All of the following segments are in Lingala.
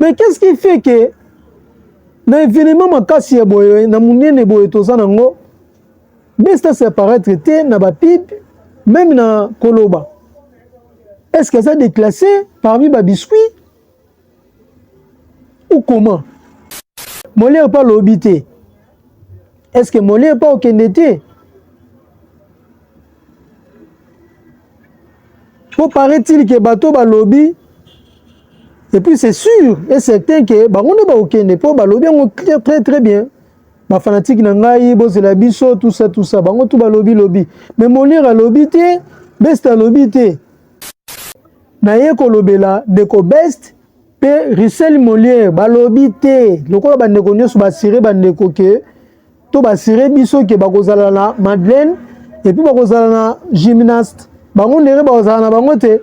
Mais qu'est-ce qui fait que dans l'événement makasi ya boye na munene boye tozana ngo besta c'est apparaître te na ba pipe même na koloba. Est-ce que ça déclassé parmi ba biscuits ou comment? Molière pas l'obité. Est-ce que Molière pas au Kendete? Pour paraît-il que bateau ba lobby. Et puis c'est sûr et certain que on est pas au Kendete pour ba lobby on très très bien. Ba fanatique na ngai bo c'est la biso tout ça bango tout ba lobby. Mais Molière a lobby te, best a lobby te. Na ye ko lobela de ko best pe Rissel Molière ba lobby te. Lokola ba ndeko nyoso ba siré ba ndeko ke to ba siré biso ke ba kozala na Madeleine et puis ba kozala na gymnaste. Bango ndere ba kozala na bango te.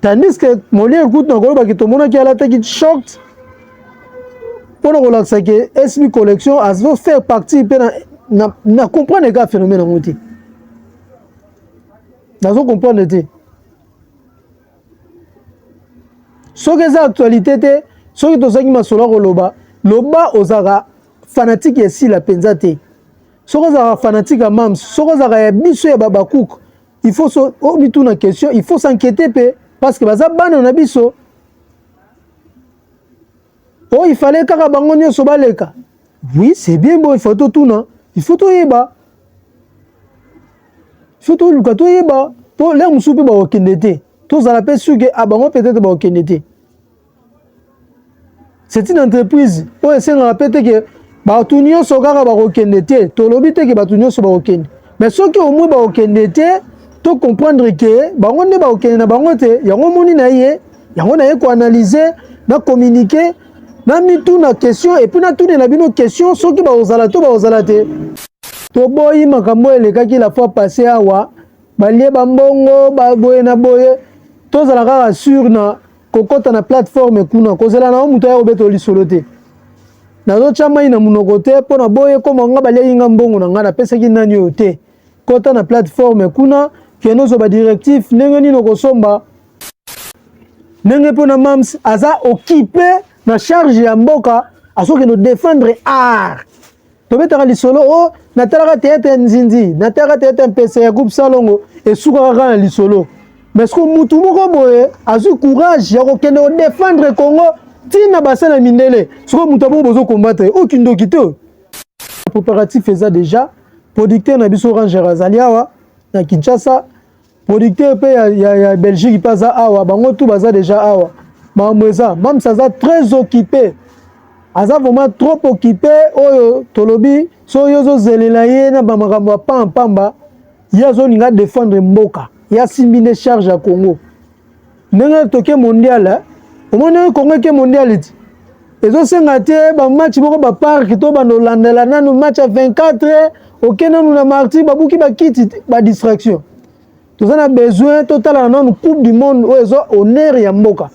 Tandis que Molière écoute na koloba ki to mona ki ala ta ki shocked. Pour nous relaxer que SB Collection a fait partie na comprendre les phénomène en moti. Dans comprendre te. Ce que ça actualité te, ce que to saki masolo loba ozara fanatique ici la penzate. Ce que ozara fanatique à mams, ce que ozara ya biso ya babakouk. Il faut so obitu na question, il faut s'inquiéter pe parce que baza bana na biso. Oh, il fallait que Rabangonio Sobaleka. Oui, c'est bien bon, il faut tout tourner. Il faut tout yeba. Il faut tout le tout yeba. Pour l'air moussoupe ba okendete. Tous à la paix sûr que Abangon peut-être ba okendete. C'est une entreprise. Oh, c'est on rappelle que ba tunio sogara ba okendete. To lobite que ba tunio so ba okende. Mais ceux qui au moins ba okendete, to comprendre que bangon ne ba okende na bangote, yango moni na ye, yango na ye ko analyser, na communiquer. Na mi tout na question et puis na tout na bino question ceux qui ba ozala te to boyi makambo elekaki la fois passé awa balie bambongo ba boye na boye to zala ka sur na kokota na plateforme kuna kozela na muto ya obeto lisolo te na zo chama ina munoko te po na boye ko manga balie inga mbongo na ngana pesa ki nani yo te kota na plateforme kuna keno zo ba directif ndenge nino kosomba ndenge po na mams aza occupé na charge ya mboka asoke no défendre art to betaka lisolo o natalaka théâtre nzinzi natalaka théâtre mpesa ya groupe salongo et suka na lisolo mais ce que mutu moko boye azu courage ya kokende o défendre Congo tina basana mindele ce que mutu abo bozo combattre aucune dokito préparatif faisait déjà producteur na biso Ranger Azaliawa na Kinshasa producteur pe ya Belgique paza awa bango tout baza déjà awa Mamouza, même ça a très occupé. Aza vraiment trop occupé. Oyo tolobi, so yozo zelelaye na bamakambo pamba. Yazo ninga défendre mboka. Ya simbine charge à Congo. Nenga toke mondial. Au moins Congo ke mondial. Ezo sengate ba match moko ba park to ba no landela nanu match à 24 heures. Okena nous na marti babuki ba kiti ba distraction. Tous on a besoin total na coupe du monde oyo honneur ya mboka.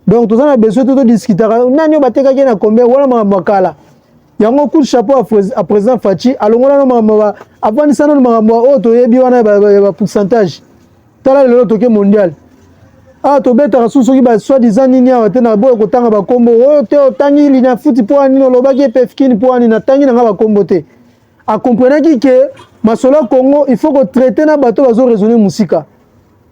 Donc tout ça a besoin de discuter. Nani bateka na combien wala makala. Yango coup de chapeau à président Fachi. Alongola no mama avant ça no mama o to yebi wana ba pourcentage. Tala le toke mondial. Ah to beta rasu soki ba soit disant nini a tena boy ko tanga ba kombo o te otangi lina futi po ani no lobaki pefkini po ani na tangi na ba kombo te. A comprendre que masolo Congo il faut que traiter na bato bazo raisonner musika.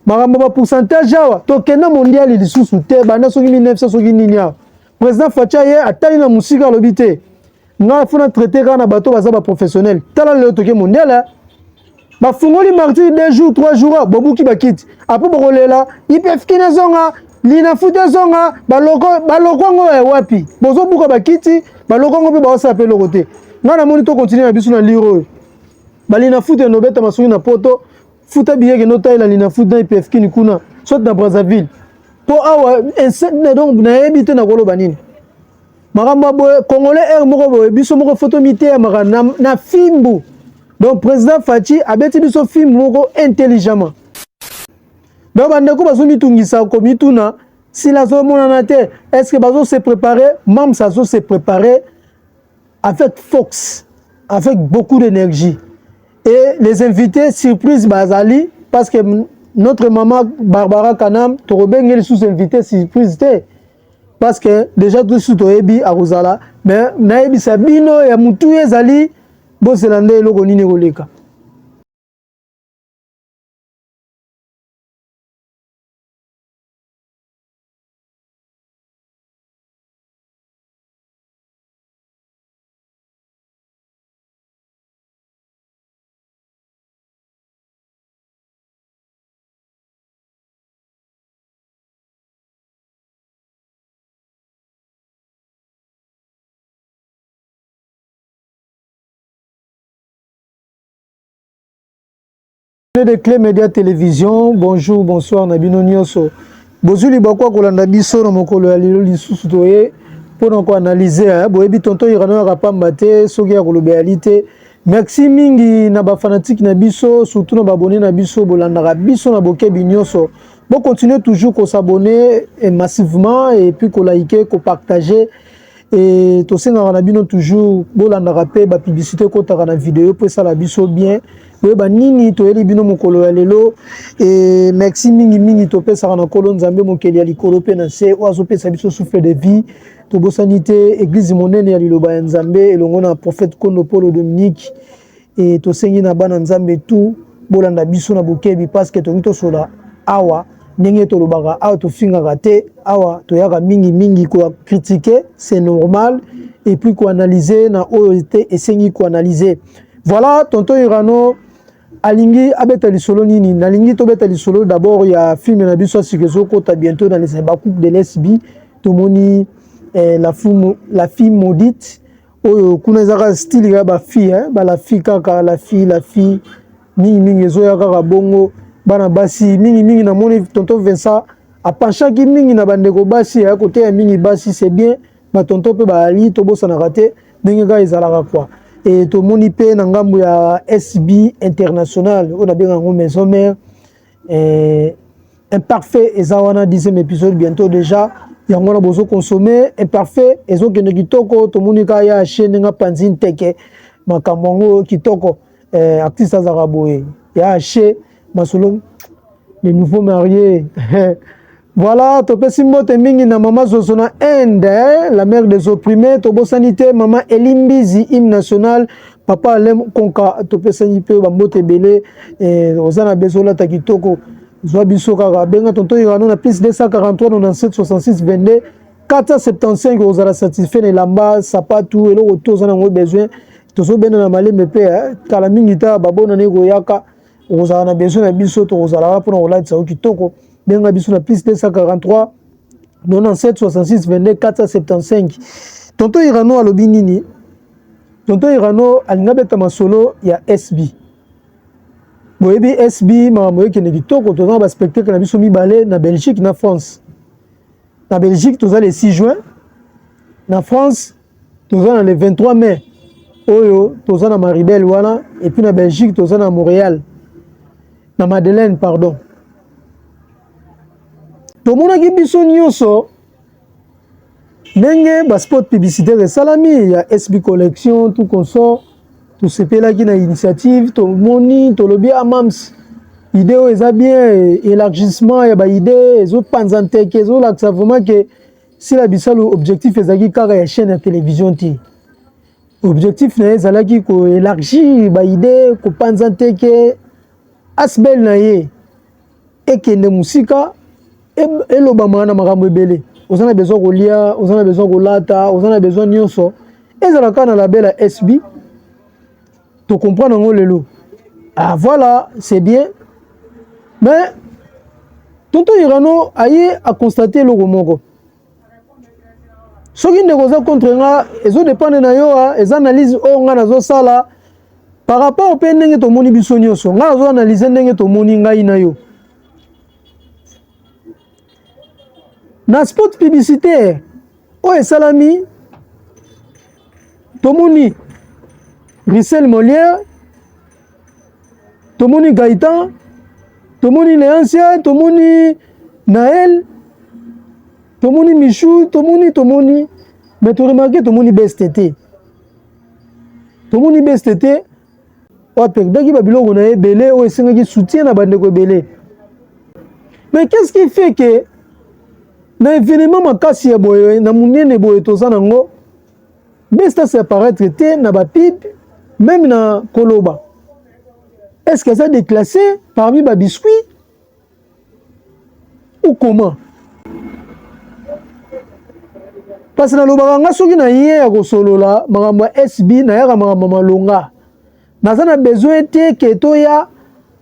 Marambo ba pourcentage awa to kena mondial lisusu te banda soki 1900 soki nini awa président Facha ye atali na musika lobité nga fona traiter kana bato baza ba professionnel tala le toke mondial ba fungoli mardi 2 jours 3 jours bobuki bakiti apo bokolela IPF kina zonga lina futa zonga baloko ngo wapi bozo buka bakiti baloko ngo pe ba sape lokote nga na moni to continuer na biso na liro balina futa no beta masungi na poto Fouta bien que notre la lina foot dans IPF qui kuna soit dans Brazzaville pour awa donc na habité na kolo banini maramba boy congolais air moko boy biso moko photo mité na fimbu donc président Fachi abeti biso film moko intelligemment donc bandeko bazumi tungisa ko mituna si la zone monana te est-ce que bazo se préparer même ça se préparer avec force avec beaucoup d'énergie. Et les invités, surprise Bazali, parce que notre maman Barbara Kanam, Torobengel sous-invité, surprise. parce que déjà tout suite oyebi akozala mais nayebisa bino ya mutu ezali bosela nde eloko nini koleka. De Clé Média Télévision, bonjour, bonsoir, Nabino Nyoso. Bozuli bakwa kolanda biso na mokolo ya lelo lisusu toye pona ko analyser boyebi tonton irano ya kapamba te soki ya kolobeli te. Merci mingi na ba fanatique na biso, surtout na ba abonné na biso bolandaka biso na bokebi nyonso. Bon continuer toujours ko s'abonner massivement et puis ko liker, ko partager. Et to senga na bino toujours bolandaka pe ba publicité ko taka na vidéo pour ça la biso bien. Ba nini to eli bino mokolo ya lelo et merci mingi mingi to pesa na kolo nzambe mokeli ya likolo pe na se oazo pesa biso souffle de vie to bosanité église monene ya liloba ya nzambe elongo na prophète Kondo Paulo Dominique et to sengi na bana nzambe tout bolanda biso na bokebi parce que to ngito sola awa ndenge to lobaka awa to fingaka te awa to yaka mingi mingi ko critiquer c'est normal et puis ko analyser na oyote esengi ko analyser. Voilà tonton Irano alingi abeta lisolo nini nalingi to beta lisolo d'abord ya film na biso sikezo kota bientôt dans les coupe de lesbi to moni la fille maudite oyo kuna zaka style ya ba fille ba la fille kaka la fille mingi mingi zo ya kaka bongo bana basi mingi mingi na moni tonton Vincent a penchaki mingi na bandeko basi ya côté ya mingi basi c'est bien ba tonton pe ba ali to bosa na raté ndenge ga ezalaka quoi. Et tout le monde peut n'angambu ya SB international on a bien en maison mère imparfait ezawana 10e épisode bientôt déjà yango na bozo consommer imparfait ezo kende kitoko to monika ya chaîne nga panzine teke makambo kitoko artiste azaraboé ya haché masolo les nouveaux mariés. Voilà, topé Simbote mingi na maman Zozona Inde, la mère des opprimés, tobo sanité, maman Elimbizi, hymne national, papa Alem Konka, topé sanité, bambote belé, Ozana Bezola Takitoko, Zwabiso Kara, Benga Tonto Irano, na plus 243, 97, 66, 22, 475, Ozala satisfait, les lamba, sapatou, et l'autre, Ozana a besoin, Tozo Bena na Malé, me paie, Kalamingita, Babona Nego Yaka, Ozana a besoin, Biso, Ozala, pour nous, Sao Kitoko. Benga biso na plus 243 97 66 22 475. Tonton Irano alobi nini? Tonton Irano alinga beta masolo ya SB. Boyebi SB mamoye kene kitoko tozana ba spectacle na biso mibale na Belgique na France. Na Belgique tozana le 6 juin. Na France tozana le 23 mai. Oyo tozana Maribel wana et puis na Belgique tozana Montréal. Na Madeleine pardon. Tout le monde a biso nyonso ndenge ba spot publicitaire salami il y a SB collection tout consort tout ce là qui na initiative tout moni tout lobby amams idée eza bien élargissement ya ba idée ezo panzante ke ezo la vraiment que si la bisalo objectif ezaki kaka ya chaîne de télévision ti objectif na ezalaki ko élargir ba idée ko panzante ke asbel na ye ekende musika et le bamana makambo ebele on a besoin de lire on a besoin de lata on a besoin nyonso et ça la kana la belle SB to comprendre ngo lelo ah voilà c'est bien mais tonton Irano aye a constater le romoko soki ndeko za contre nga ezo dépendre na yo ez analyse o nga nazo sala par rapport au pe ndenge to moni biso nyonso nga nazo analyser ndenge to moni ngai na yo. Na spot publicitaire, oh salami, tomoni Rissel Molière, tomoni Gaëtan, tomoni Léancia, tomoni Naël, tomoni Michou, tomoni, mais tu remarques tomoni BSTT. Tomoni BSTT, oh perdaki babilo on a belé, oh c'est qui soutient la bande de belé. Mais qu'est-ce qui fait que na événement makasi ya boye na munene boye toza nango besta se apparaître te na ba pib même na koloba. Est-ce que ça déclassé parmi ba biscuits ou comment? Parce que na lobaka nga soki na ye ya kosolola makambo ya SB na yaka makambo malonga naza na besoin te ke toya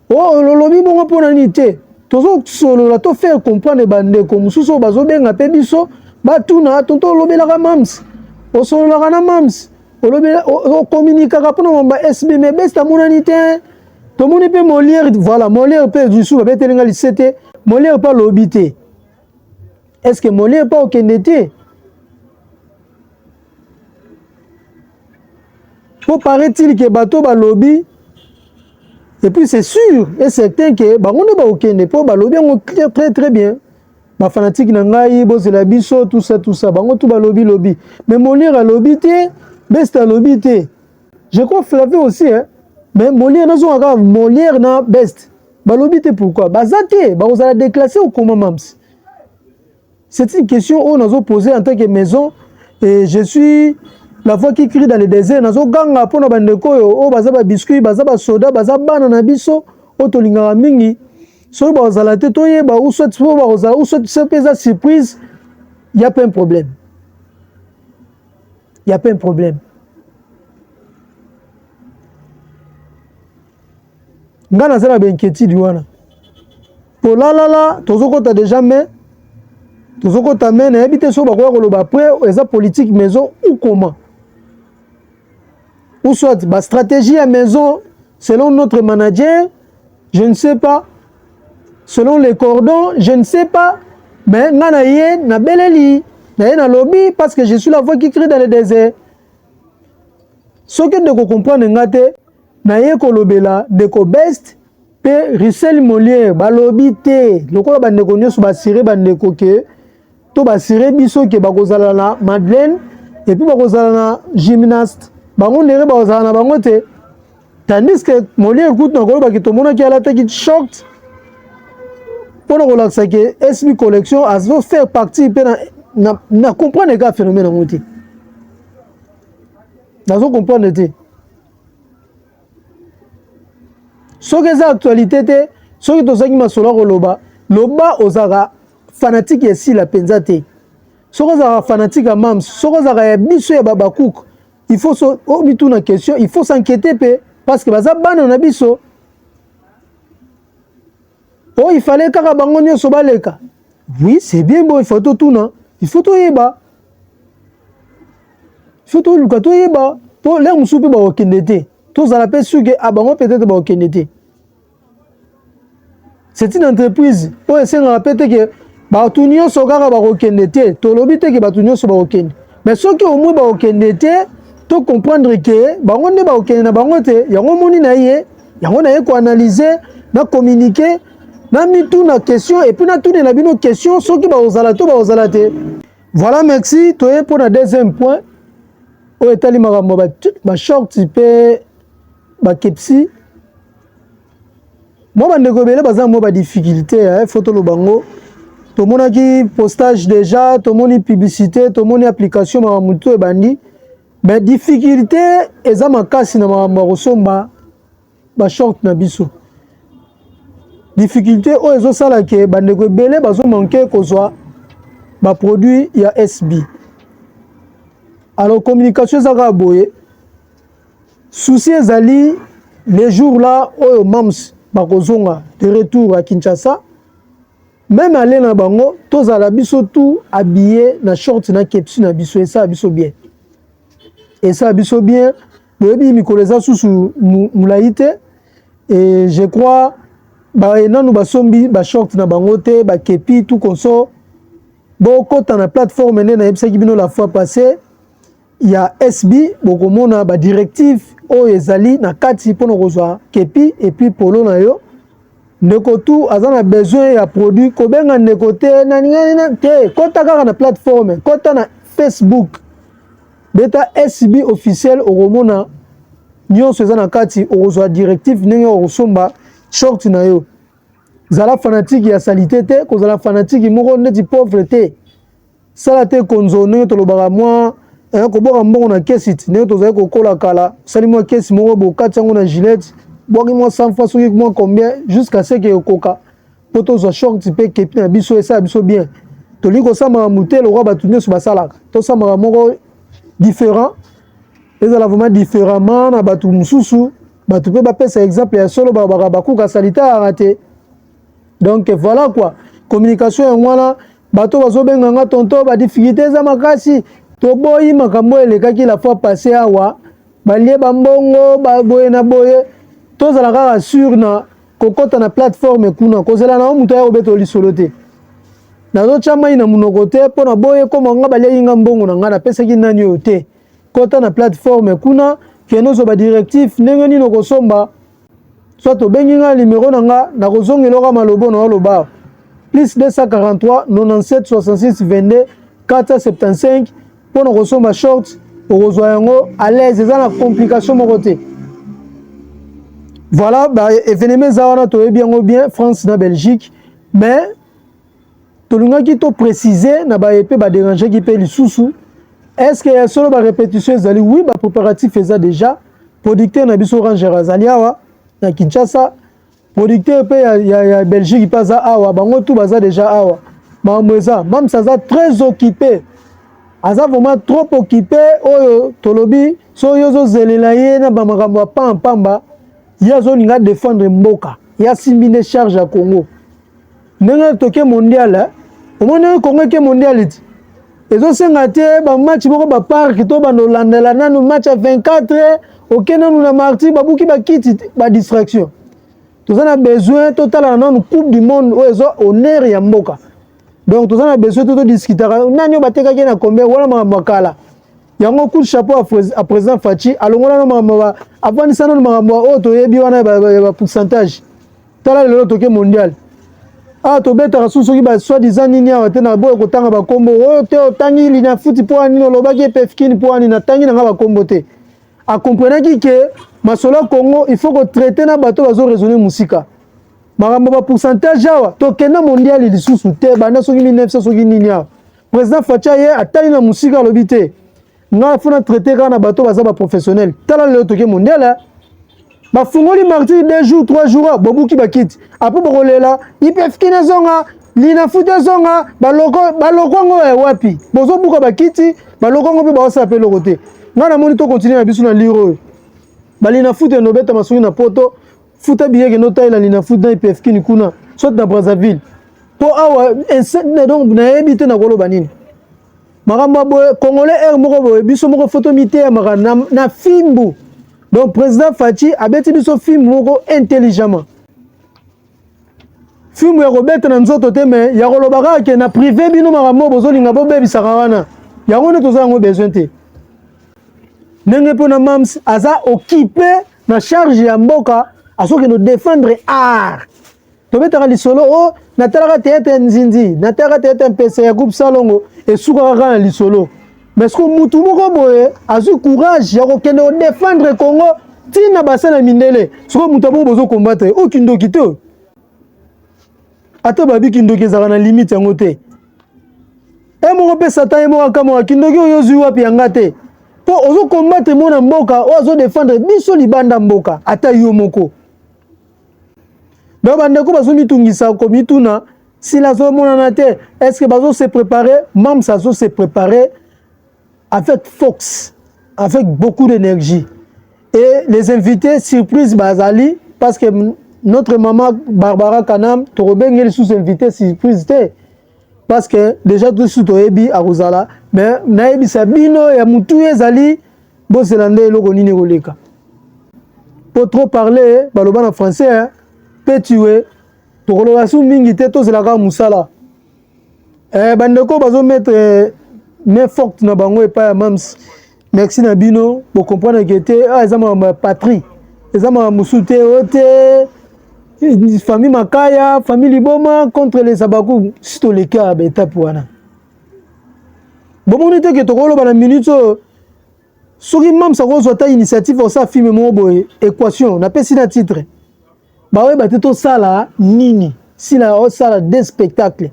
lolobi bongo mpona nini te tozosolola to faire comprendre bandeko mosusu bazobenga mpe biso batuna tonto olobelaka mams osololaka na mams okommunikaka mpona makambo ya SB mais besi tamonani te tomoni mpe Molière voilà Molière mpe lisu babetelinga lise te Molière mpe alobi te. Est-ce que Molière mpe okende te? Pour paraît-il que bateau balobi et puis c'est sûr et certain que bango ba okende po balobi on très très bien ba fanatique na ngai bozela biso tout ça bango tout balobi lobi mais Molière a lobi te best a lobi te je crois Flavie aussi hein mais Molière nazo aka Molière na best balobi te pourquoi bazate ba ozala déclasser au comment mams. C'est une question on nazo poser en tant que maison et je suis la voix qui crie dans le désert nazo ganga pona bandeko o baza ba biscuit baza ba soda baza bana na biso o tolinga mingi so ba ozala te toyeba ou soit so ba ozala ou soit c'est pesa surprise il y a pas un problème. Il y a pas un problème. Ngana zela ba inquiétude wana. Pour la tozokota déjà mais tozokota mais na habité so ba ko loba après eza politique maison ou comment? Ou soit la stratégie à maison, selon notre manager, je ne sais pas. Selon les cordons, je ne sais pas. Mais nanaye na beleli, na lobby parce que je suis la voix qui crie dans le désert. Ce que de comprendre ngate, na ye ko lobela de ko best pe Rissel Molière ba lobby te. Lokola ba ndeko nyoso ba siré ba ndeko ke to ba siré biso ke ba kozala na Madeleine et puis ba kozala na gymnaste. Bango nere ba ozana bango te tandis que Molière écoute na koloba ki tomona ki ala te ki shocked pour relaxer que SB collection azo faire partie pe na comprendre ka phénomène en moti nazo comprendre te so que ça actualité te so que tozaki masolo koloba loba ozaka fanatique ya si la penza te so que ozaka fanatique ya mams so que ozaka ya biso ya babakouk. Il faut une question, il faut s'inquiéter parce que baza bana na biso. Oh, il fallait que bango nyoso baleka. Oui, c'est bien bon, il faut tout na. Il faut tout yeba. Il faut tout luka to yeba. Pour les musupe ba okendete. Tous à la paix sûr que abango peut-être ba okendete. C'est une entreprise. Oh, c'est on répète que ba tunyo so kaka ba okendete. To lobite que ba tunyo so ba okende. Mais ceux qui au moins ba okendete to comprendre que bango ne ba okende na bango te yango moni na ye yango na ye ko analyser na communiquer na mitu na question et puis na tout na bino question ceux qui ba ozala to ba ozala te. Voilà, merci toye pour la deuxième point o etali makambo ba short pe ba kepsi moi bandeko bele baza mo ba difficulté photo lo bango to monaki postage déjà to moni publicité to moni application ma mutu e bandi. Mais difficulté eza makasi na makambo kosomba ba short na biso. Difficulté o ezosala ke bandeko ebele bazo manquer kozwa ba produit ya SB. Alors communication ezaka boye. Souci ezali les jours là oyo mams bakozonga de retour à Kinshasa. Même aller na bango tozala biso tout habillé na short na kepsi na biso et ça biso bien. Et ça biso bien boyebi mikolo eza susu mulaite et je crois ba enanu basombi ba short na bango te ba kepi tout konso bokota na plateforme nene na yebisaki bino la fois passée il y a SB bokomona ba directive o ezali na kati pono kozwa kepi et puis polo na yo ndeko tout azana besoin ya produit kobenga ndeko te na ningana te kota kaka na plateforme kota na Facebook beta SB officiel okomona nyonso eza na kati okozwa directive ndenge okosomba short na yo zala fanatique ya salité te kozala fanatique moko neti pauvre te sala te konzo ndenge tolobaka mwa koboka mbongo na kesi ti ndenge tozali kokola kala osali mwa kesi moko bokati yango na gilette bwaki mwa 100 fois soki mwa combien jusqu'à ce que ekoka mpo tozwa short mpe kepi na biso esala biso bien tolingi kosambaka mute lokwa bato nyonso basalaka tosambaka moko différent ezala vraiment différemment na bato mosusu bato mpe bapesa exemple ya solo bakuka salita te. Donc voilà quoi, communication yango wana bato bazobenga nga tonto ba difficulté za makasi to boyi makambo elekaki la fois passé awa balie bambongo baboye na boye tozala kaka sur na kokota na plateforme kuna kozela na mutu ya obeto lisolo te nazo chama ina munoko te mpo na boye koma nga balie nga mbongo na nga na pesa ki nani yo te kota na plateforme kuna kenozo ba directif ndenge nino kosomba soit tobengi nga numéro na nga na kozongeloka malobo na oloba plus 243 97 66 22 475 pour nous recevoir short pour rejoindre à l'aise et la complication mon côté. Voilà, bah événement zawana to bien France na Belgique mais tolunga ki to préciser na ba épée ba déranger qui peut les sous est-ce que y a solo ba répétition zali oui ba préparatif faisait déjà producteur na biso Orange Razaliawa na Kinshasa producteur pe ya Belgique pas à awa bango tout baza déjà awa mamweza même ça za très occupé aza vraiment trop occupé oyo tolobi so yozo zelela ye na ba makambo pamba yazo linga défendre mboka ya simbine charge à Congo ndenge toke mondial au moins Congo ke mondial ti ezo senga te ba match moko ba park to ba no landela nanu match à 24 okena nous na marti babuki ba kiti ba distraction. Nous avons besoin total dans coupe du monde où ils ont honneur ya mboka. Donc nous avons besoin de discuter. Nani bateka ki na combien wala makala. Yango coup de chapeau à président Fachi alongola na mama avant ça na mama o to yebi wana ba pourcentage. Tala le toke mondial. Ah to beta rasusu ki ba soit disant nini ya tena boy ko tanga ba kombo o te otangi lina futi po ani lo ba ke pefkini po ani na tangi na ba kombo te. A comprendre que masolo Congo il faut que traiter na bateau bazo raisonner musika makambo ba pourcentage awa to kena mondial lisusu te bana soki 1900 soki nini awa président Facha ye atali na musika lobité nga fona traiter kana bateau baza ba professionnel tala le toke mondial ba fungoli mardi 2 jours 3 jours bobuki bakiti apo bokolela ipefkina zonga lina futa zonga baloko ngo wapi bozo buka bakiti baloko ngo pe ba osa pe lokote ngana moni to continuer na biso na liro balina futa no beta masungi na poto futa biyeke no taila lina futa IPF kini kuna soit na Brazzaville po awa insecte donc na ebité na koloba nini makamba boye congolais air moko boye biso moko photo mité maka na fimbu donc président Fachi abeti biso film moko intelligemment film ya kobeta na nzoto te mais ya kolobaka ke na privé bino makambo bozolinga bobebisaka wana yango ne tozango besoin te ndenge pona mams aza occupé na charge ya mboka asoki no défendre art tobetaka lisolo o natalaka théâtre nzinzi natalaka théâtre mpesa ya groupe salongo esukaka kaka na lisolo mais ce que mutu moko boye azwi courage ya kokende odéfendre Congo ntina basala mindele soko mutu abongo bozokombattre okindoki te ata babi kindoki ezalaka na limite yango te moko mpe satan ye moko akamoka kindoki oyo ozwi wapi yanga te po ozo combattre mona mboka ozo défendre biso libanda mboka ata yo moko donc bandeko bazo mitungisa ko mituna si la zo mona te est-ce que bazo se préparer même ça zo se préparer avec force avec beaucoup d'énergie et les invités surprise bazali parce que notre maman Barbara Kanam torobengeli sous invité surprise te parce que déjà tout sous toyebi à Rosala mais nayebi sabino ya mutu ezali boselande eloko nini koleka pour trop parler baloba na français peut tuer tokoloba su mingi te tozelaka musala bandeko bazo mettre main forte na bango epa ya mams merci na bino pour comprendre que te eza ma patrie eza ma musute ote famille makaya famille liboma contre les sabaku sito le cas étape wana bomoni te ke tokoloba na minute soki mam sa kozwa ta initiative osa filme mo boye équation na pesi na titre ba we ba te to sala nini si la osala des spectacles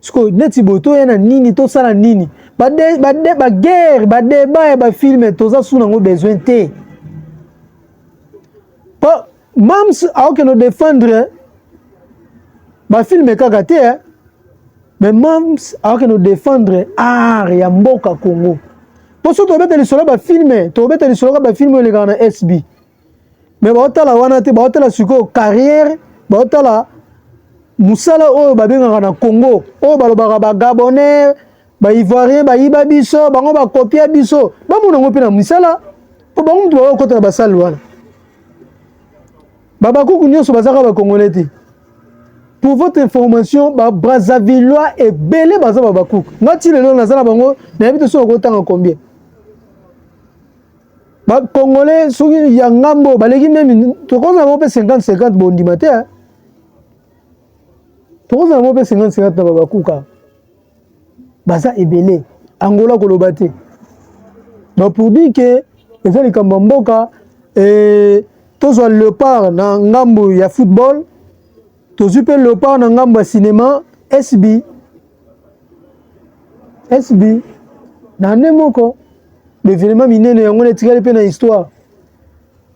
Siko neti boto yana nini to sala nini. Ba guerre, ba débat et ba film toza sous nango besoin te. Pas Mams a que nous défendre ba film kaka te hein. Mais Mams a que nous défendre art ya mboka Congo. Pour ça to beta lisolo ba film, to beta lisolo ba film le kana SB. Mais ba otala wana te ba otala siko carrière, ba otala musala oyo babengaka na Congo oyo balobaka bagabonais baivoirien bayiba biso bango bakopia biso bamona ngo mpe na musala mpo bango mutu bakokota na basali wana babakuku nyonso bazaka bakongolais te. Pour votre information babrazavillois ebele baza babakuku nga ti lelo naza na bango nayebi te soki okotanga combien bakongolais soki ya ngambo baleki meme tokozala bango mpe 50-50 bondima te tokozala mo mpe 50-50 na babakuka baza ebele angola koloba te pour dire que eza likambo ya mboka tozwa leopard na ngambo ya football tozwi mpe leopard na ngambo ya cinéma SB na nde moko bevenema minene yango na etikali mpe na histoire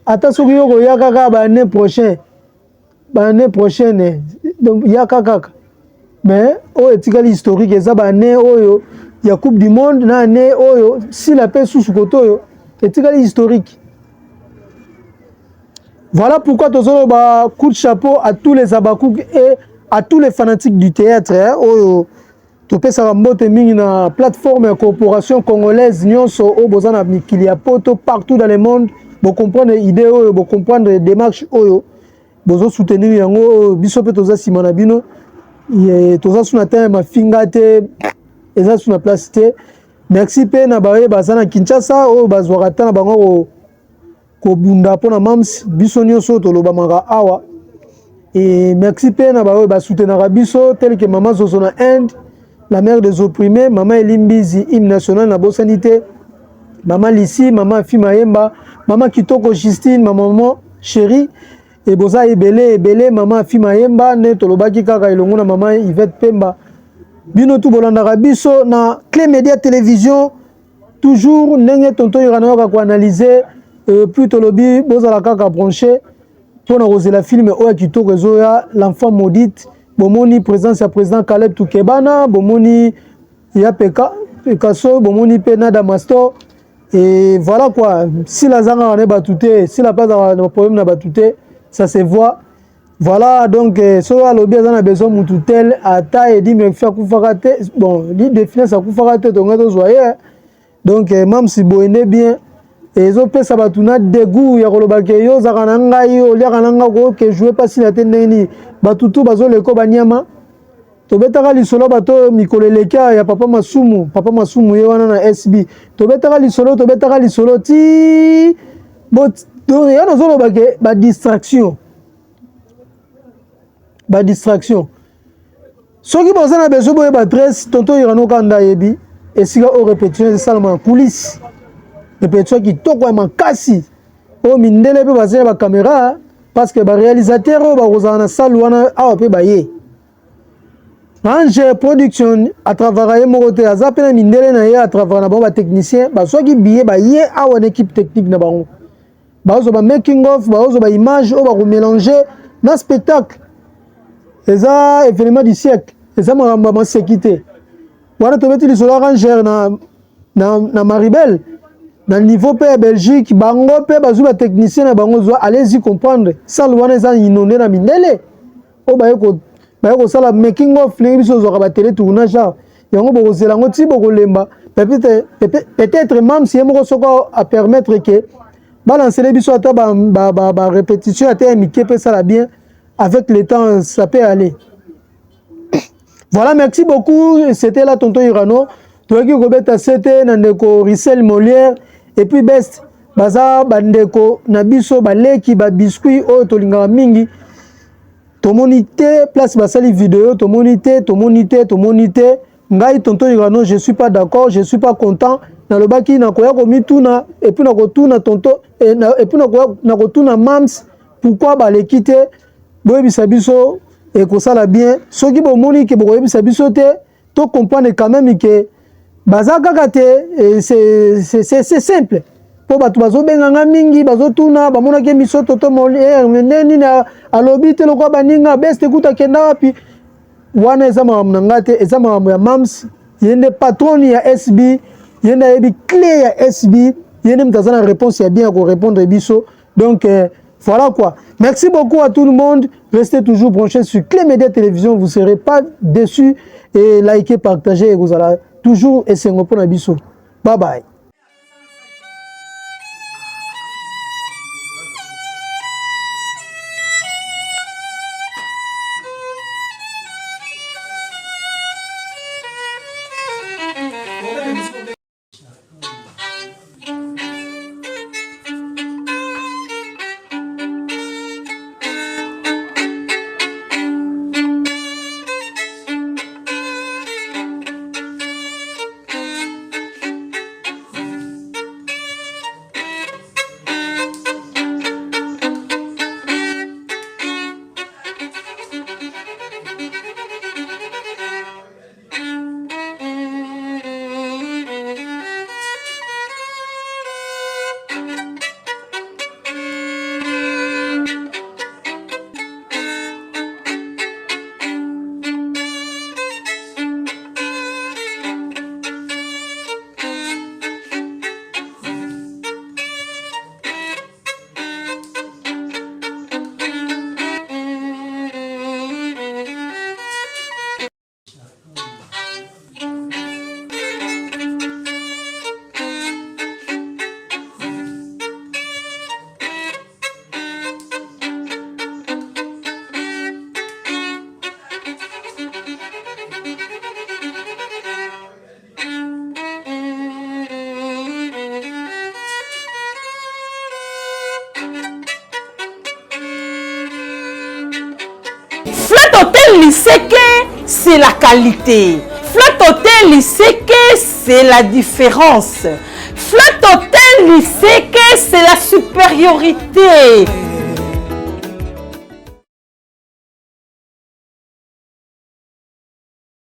ata soki yo koya kaka baannée prochaine donc yaka kaka mais oyo etikali historique eza baannée oyo ya coupe du monde na année oyo sila mpe susu kote oyo etikali historique. Voilà pourquoi tozoloba coup de chapeau à tous les abakouk et à tous les fanatiques du théâtre oyo topesaka mbote mingi na plateforme ya corporation congolaise nyonso oyo boza na mikili ya poto partout dans le monde bocomprendre idée oyo bocomprendre démarche oyo bozo soutenir yango biso pe toza sima na bino toza suna te mafinga te eza suna place te. Merci pe na baye baza na Kinshasa oyo bazwaka ta na bango ko bunda pona Mams biso nyonso tolobamaka awa et merci pe na baye ba soutenir biso tel que maman Zozo na Inde, la mère des opprimés, maman Elimbizi hymne national na bosanité, maman Lissi, maman Fimayemba, maman Kitoko Justine, maman chérie et boza ebele maman Fimayemba ne tolobaki kaka elongo na maman Yvette Pemba bino tu bolandaka biso na Clé Média Télévision toujours ndenge tonton Iranoka ko analyser puis tolobi bozala kaka branché pona kozela film oya kitoko ezoya l'enfant maudite bomoni présence ya président Caleb Toukebana bomoni ya Picasso bomoni pe Nada Mastor et voilà quoi si la zanga ne batute si la pas de problème na batute ça se voit. Voilà donc so alobi azana besoin mutu tel ata edi me fa kufaka te bon li définir ça kufaka te donc to zoyer donc même si boene bien ezo pesa batuna dégoût ya koloba ke yo zakana ngai yo lia kananga ko ke jouer pas si la teneni batutu bazo leko banyama to betaka lisolo bato mikoleleka ya papa masumu ye wana na SB to betaka lisolo ti bot donc ya nazo loba ke ba distraction soki boza na besoin boye ba dresse tonton Iranoka nda yebi esika o répétition salama coulisse répétition kitoko ya makasi o mindele pe bazela ba caméra parce que ba réalisateur ba kozana na salle wana awa pe baye Ange production à travers ye moko te aza pe na mindele na ye à travers na ba technicien ba soki biye ba ye awa na équipe technique na bango bazo ba making of bazo ba image o ba ko mélanger na spectacle. Eza événement du siècle eza ma sécurité wana tobeti lisolo ranger na Maribel na niveau pe Belgique bango pe bazu ba technicien na bango zo allez-y comprendre ça wana eza inondé na mindele o baye ko sala making of les biso zo ba télé tournage yango boko zela ngo ti boko lemba peut-être même si yemo soko à permettre que balancer les biso ata ba répétition ata miké pe ça la bien. Avec le temps, ça peut aller. Voilà, merci beaucoup. C'était là tonton Irano. Toi qui gobeta c'était nandeko Rissel Molière et puis best baza bandeko nabiso baleki ba biscuit o tolinga mingi. Tomonité place basali vidéo tomonité. Ngai tonton Irano, je suis pas d'accord, je suis pas content. Na lobaki na koya ko mituna et puis na ko tuna tonton et puis na ko tuna Mams pourquoi baleki te boyebisa biso ekosala bien soki bomoni ke bokoyebisa biso te to comprendre quand même que bazaka kate c'est simple po bato bazobenganga mingi bazotuna bamonaki misoto to neni na alobi te lokwa baninga beste kuta kenda wapi wana eza makambo na nga te eza makambo ya mams yende patron ya SB yende ayebi clé ya SB yende moto aza na réponse ya bien ya korépondre biso donc voilà quoi. Merci beaucoup à tout le monde. Restez toujours branchés sur Clé Média Télévision. Vous ne serez pas déçus. Et likez, partagez. Et vous allez toujours essayer de prendre un bisou. Bye bye. Il sait que c'est la qualité. Flat Hotel, il sait que c'est la différence. Flat Hotel, il sait que c'est la supériorité.